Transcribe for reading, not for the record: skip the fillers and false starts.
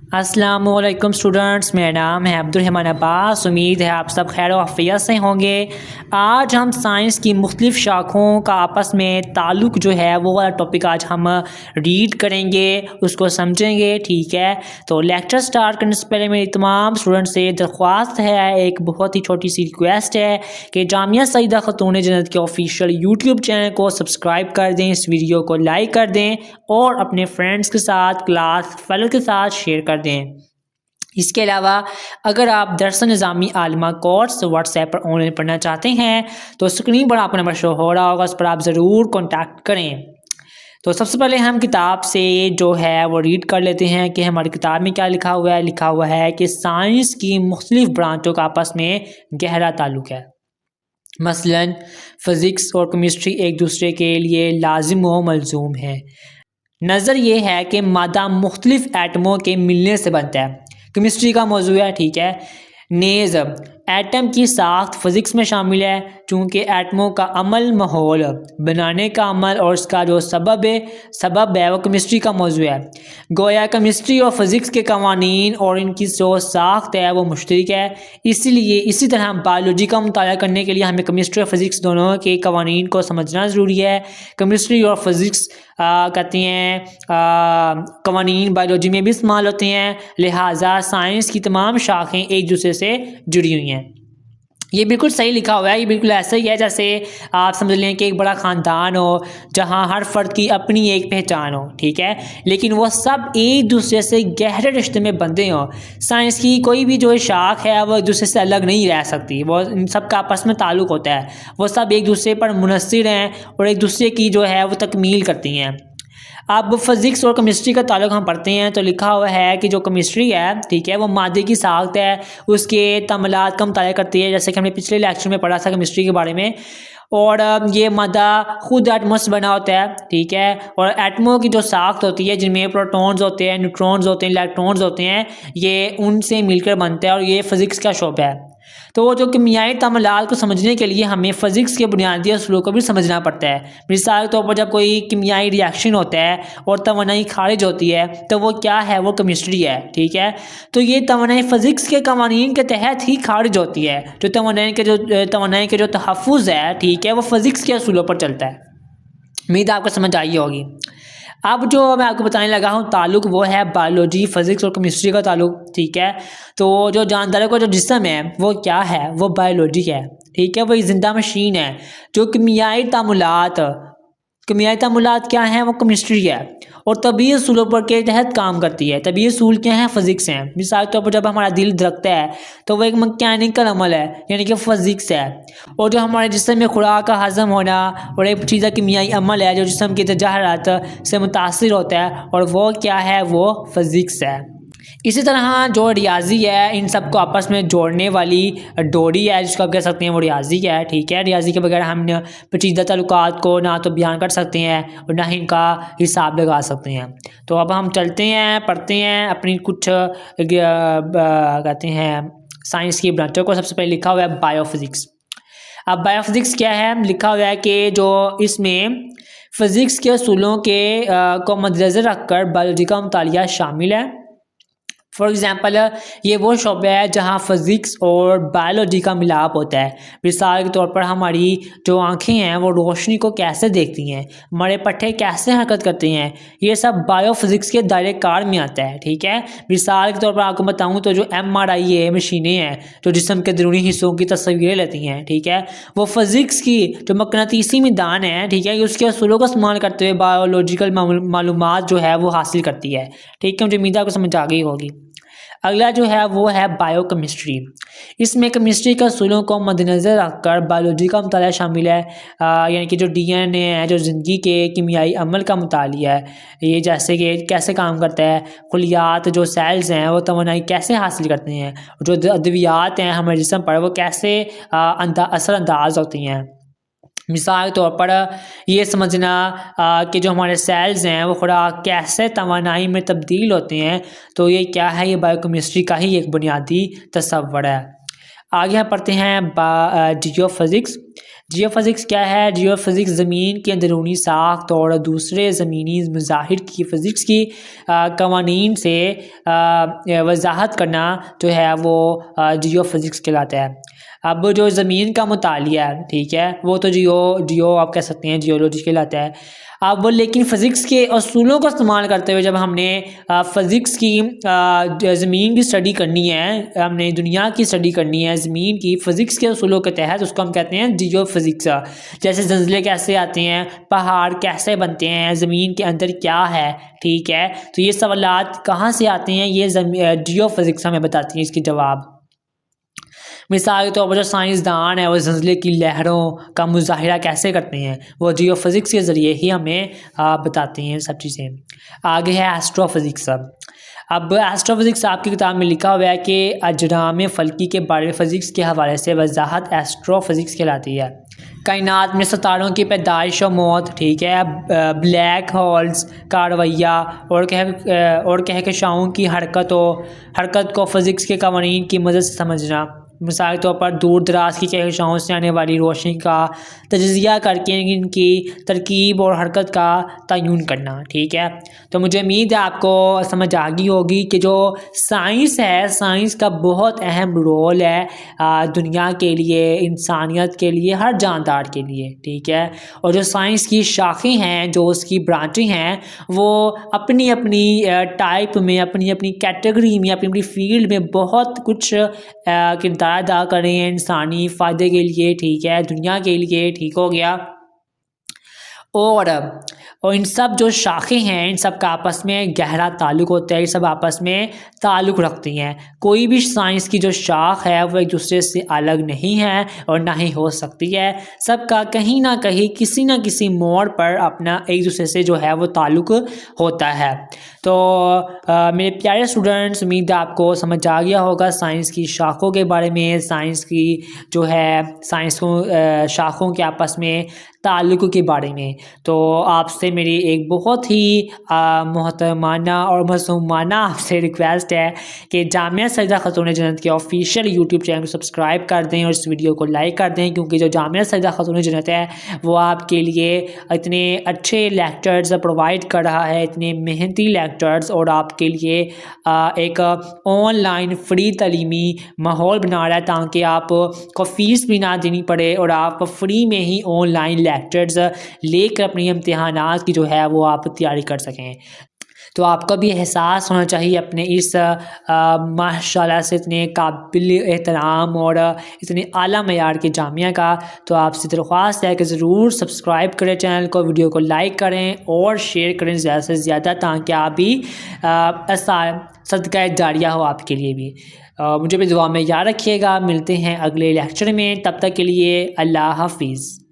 अस्सलामुअलैकुम स्टूडेंट्स, मेरा नाम है अब्दुल अब्बास। उम्मीद है आप सब खैर आफियत से होंगे। आज हम साइंस की मुख्तलिफ़ शाखों का आपस में ताल्लुक़ जो है वो वाला टॉपिक आज हम रीड करेंगे, उसको समझेंगे। ठीक है, तो लेक्चर स्टार्ट करने से पहले मेरी तमाम स्टूडेंट से दरख्वास्त है, एक बहुत ही छोटी सी रिक्वेस्ट है कि जामिया सईदा खातून जन्नत के ऑफिशियल यूट्यूब चैनल को सब्सक्राइब कर दें, इस वीडियो को लाइक कर दें और अपने फ्रेंड्स के साथ, क्लास फेलो के साथ शेयर कर दें। इसके अलावा अगर आप दरस निज़ामी आलिमा कोर्स व्हाट्सएप पर ऑनलाइन पढ़ना चाहते हैं तो स्क्रीन पर आपका नंबर शो हो रहा होगा, उस पर आप ज़रूर कॉन्टैक्ट करें। तो सबसे पहले हम किताब से जो है वो रीड कर लेते हैं कि हमारी किताब में क्या लिखा हुआ है। लिखा हुआ है कि साइंस की मुख्तलिफ ब्रांचों का आपस में गहरा ताल्लुक़ है। मसलन फ़िज़िक्स और केमिस्ट्री एक दूसरे के लिए लाजिम व मलजूम है। नज़र ये है कि मादा मुख्तलिफ एटमों के मिलने से बनता है। केमिस्ट्री का मौजू है, ठीक है। नेज़ एटम की साख्त फ़िज़िक्स में शामिल है, चूँकि एटमों का अमल, माहौल बनाने का अमल और उसका जो सबब है वो केमिस्ट्री का मौजू है। गोया केमिस्ट्री और फ़िज़िक्स के कवानीन और इनकी जो साख्त है वो मुश्तरक है। इसलिए इसी तरह बायोलॉजी का मुताला करने के लिए हमें केमिस्ट्री और फ़िज़िक्स दोनों के कवानीन को समझना ज़रूरी है। केमिस्ट्री और फ़िज़िक्स कहते हैं कवानीन बायोलॉजी में भी इस्तेमाल होते हैं, लिहाजा साइंस की तमाम शाखें एक दूसरे से जुड़ी हुई हैं। ये बिल्कुल सही लिखा हुआ है। ये बिल्कुल ऐसा ही है जैसे आप समझ लें कि एक बड़ा ख़ानदान हो जहाँ हर फ़र्द की अपनी एक पहचान हो, ठीक है, लेकिन वो सब एक दूसरे से गहरे रिश्ते में बंधे हों। साइंस की कोई भी जो शाख है वो एक दूसरे से अलग नहीं रह सकती, वो इन सब का आपस में ताल्लुक़ होता है। वो सब एक दूसरे पर मुनस्सिर हैं और एक दूसरे की जो है वो तकमील करती हैं। अब फ़िज़िक्स और केमिस्ट्री का ताल्लुक़ हम पढ़ते हैं तो लिखा हुआ है कि जो केमिस्ट्री है, ठीक है, वो मादे की साख्त है, उसके तमलात का मुताला करती है, जैसे कि हमने पिछले लेक्चर में पढ़ा था केमिस्ट्री के बारे में। और ये मादा खुद एटमों से बना होता है, ठीक है, और एटमों की जो साख्त होती है जिनमें प्रोटॉन्स होते हैं, न्यूट्रॉन्स होते हैं, इलेक्ट्रॉन्स होते हैं, ये उनसे मिलकर बनता है और ये फ़िज़िक्स का शोबा है। तो जो किमियाई तामलात को समझने के लिए हमें फ़िज़िक्स के बुनियादी असूलों को भी समझना पड़ता है। मिसाल के तौर पर जब कोई किमियाई रिएक्शन होता है और तवानाई खारिज होती है तो वो क्या है, वो केमिस्ट्री है, ठीक है। तो ये तवानाई फ़िज़िक्स के कवानीन के तहत ही खारिज होती है। जो तवानाई के जो तहफ़्फ़ुज़ है, ठीक है, वो फ़िज़िक्स के असूलों पर चलता है। उम्मीद आपको समझ आई होगी। अब जो मैं आपको बताने लगा हूँ ताल्लुक़ वो है बायोलॉजी, फ़िज़िक्स और केमिस्ट्री का ताल्लुक़, ठीक है। तो जो जानदारों का जो जिस्म है वो क्या है, वो बायोलॉजी है, ठीक है, वो एक ज़िंदा मशीन है। जो किमियाई तामुलात क्या हैं, वो केमिस्ट्री है और तभी असूलों पर के तहत काम करती है। तभी असूल क्या हैं, फ़िज़िक्स हैं। मिसाल के तौर पर जब हमारा दिल धड़कता है तो वो एक मैकेनिकल अमल है, यानी कि फ़िज़िक्स है। और जो हमारे जिस्म में खुराक का हज़म होना और एक चीज़ किमियाई अमल है जो जिस्म की तजाहरात से मुतासिर होता है, और वो क्या है, वो फ़िज़िक्स है। इसी तरह जो रियाजी है, इन सब को आपस में जोड़ने वाली डोरी है जिसको आप कह सकते हैं, वो रियाजी है, ठीक है। रियाजी के बगैर हम पेचीदा ताल्लुकात को ना तो बयान कर सकते हैं और ना ही इनका हिसाब लगा सकते हैं। तो अब हम चलते हैं, पढ़ते हैं अपनी कुछ कहते हैं साइंस की ब्रांचों को। सबसे पहले लिखा हुआ है बायोफिज़िक्स। अब बायोफिज़िक्स क्या है, लिखा हुआ है कि जो इसमें फ़िज़िक्स के असूलों के को मद्देनज़र रखकर बायोलॉजी का मुतालिया शामिल है। फॉर एग्ज़ाम्पल ये वो शोबा है जहाँ फ़िज़िक्स और बायोलॉजी का मिलाप होता है। मिसाल के तौर पर हमारी जो आँखें हैं वो रोशनी को कैसे देखती हैं, हमारे पट्टे कैसे हरकत करते हैं, ये सब बायोफिज़िक्स के दायरे कार में आता है, ठीक है। मिसाल के तौर पर आपको बताऊँ तो जो MRI है मशीनें हैं जो जिस्म के अंदरूनी हिस्सों की तस्वीरें लेती हैं, ठीक है, वो फ़िज़िक्स की जो मकनातीसी मैदान है, ठीक है, उसके असूलों का इस्तेमाल करते हुए बायोलॉजिकल मालूमात जो है वो हासिल करती है, ठीक है। मुझे उम्मीद है आपको समझ आ गई होगी। अगला जो है वो है बायोकेमिस्ट्री। इसमें केमिस्ट्री के असूलों को मद्देनज़र रखकर बायोलॉजी का मुताला शामिल है, यानी कि जो DNA है, जो ज़िंदगी के किमियाई अमल का मुतालिया है। ये जैसे कि कैसे काम करता है, खुलियात जो सेल्स हैं वो तवानाई कैसे हासिल करते हैं, जो अद्वियात हैं हमारे जिस्म पर वो कैसे असरअंदाज होती हैं। मिसाल के तौर पर ये समझना कि जो हमारे सेल्स हैं वो खुराक कैसे तवानाई में तब्दील होते हैं, तो ये क्या है, ये बायोकेमिस्ट्री का ही एक बुनियादी तस्वर है। आगे हम पढ़ते हैं जियोफिज़िक्स। जियोफिज़िक्स क्या है? जियोफिज़िक्स ज़मीन की अंदरूनी साख्त और दूसरे ज़मीनी मज़ाहिर की फ़िज़िक्स की कवानीन से वजाहत करना जो है वो जियोफिज़िक्स कहलाता है। अब जो ज़मीन का मुतालिया है, ठीक है, वो तो जियो आप कह सकते हैं, जियोलॉजी कहलाता है। अब लेकिन फ़िज़िक्स के असूलों का इस्तेमाल करते हुए जब हमने फ़िज़िक्स की ज़मीन की स्टडी करनी है, हमने दुनिया की स्टडी करनी है ज़मीन की फ़िज़िक्स के असूलों के तहत, उसको हम कहते हैं जियोफिज़िक्स। जैसे ज़लज़ले कैसे आते हैं, पहाड़ कैसे बनते हैं, ज़मीन के अंदर क्या है, ठीक है, तो ये सवालात कहाँ से आते हैं, ये जियोफिज़िक्स हमें बताती है इसके जवाब। मिसाल के तौर पर जो साइंसदान है वो ज़लज़ले की लहरों का मुज़ाहिरा कैसे करते हैं, वो जियोफिज़िक्स के ज़रिए ही हमें बताती हैं सब चीज़ें। आगे है एस्ट्रोफिज़िक्स। अब एस्ट्रोफिज़िक्स आपकी किताब में लिखा हुआ है कि अजराम फ़ल्की के बारे में फ़िज़िक्स के हवाले से वजाहत एस्ट्रोफिज़िक्स कहलाती है। कायनात में सितारों की पैदाइश और मौत, ठीक है, ब्लैक होल्स का रवैया और कहकशाओं की हरकत को फ़िज़िक्स के कवानीन की मदद से समझना। मिसाल के तौर पर दूर दराज की कहकशाओं से आने वाली रोशनी का तजिज़िया करके इनकी तरकीब और हरकत का तयन करना, ठीक है। तो मुझे उम्मीद है आपको समझ आ गई होगी कि जो साइंस है, साइंस का बहुत अहम रोल है दुनिया के लिए, इंसानियत के लिए, हर जानदार के लिए, ठीक है। और जो साइंस की शाखें हैं, जो उसकी ब्रांचें हैं, वो अपनी अपनी टाइप में, अपनी अपनी कैटेगरी में, अपनी अपनी फील्ड में बहुत कुछ किरदार अदा कर रहे हैं इंसानी फ़ायदे के लिए, ठीक है, दुनिया के लिए, ठीक हो गया। और इन सब जो शाखें हैं, इन सब का आपस में गहरा ताल्लुक़ होता है, ये सब आपस में ताल्लुक़ रखती हैं। कोई भी साइंस की जो शाख है वो एक दूसरे से अलग नहीं है और ना ही हो सकती है। सबका कहीं ना कहीं किसी न किसी मोड़ पर अपना एक दूसरे से जो है वो ताल्लुक़ होता है। तो मेरे प्यारे स्टूडेंट्स, उम्मीद है आपको समझ आ गया होगा साइंस की शाखों के बारे में, साइंस की जो है साइंस को शाखों के आपस में ताल्लुक़ के बारे में। तो आपसे मेरी एक बहुत ही मोहतरमाना और मासूमाना आपसे रिक्वेस्ट है कि जामिया सईदा खातून जन्नत के ऑफिशियल यूट्यूब चैनल को सब्सक्राइब कर दें और इस वीडियो को लाइक कर दें, क्योंकि जो जामिया सईदा खातून जन्नत है वो आपके लिए इतने अच्छे लेक्चर्स प्रोवाइड कर रहा है, इतने मेहनती लेक्चर्स, और आपके लिए एक ऑनलाइन फ्री तलीमी माहौल बना रहा है ताकि आपको फ़ीस भी ना देनी पड़े और आप फ्री में ही ऑनलाइन लेक्चर्स लेकर अपनी इम्तिहानात की जो है वो आप तैयारी कर सकें। तो आपका भी एहसास होना चाहिए अपने इस माशाल्लाह से इतने काबिल एहतराम और इतने आला मयार के जामिया का। तो आपसे दरख्वास्त है कि ज़रूर सब्सक्राइब करें चैनल को, वीडियो को लाइक करें और शेयर करें ज़्यादा से ज़्यादा, ताकि आप भी ऐसा सदका जारिया हो आपके लिए भी। मुझे भी दुआ में याद रखिएगा। मिलते हैं अगले लेक्चर में, तब तक के लिए अल्लाह हाफिज़।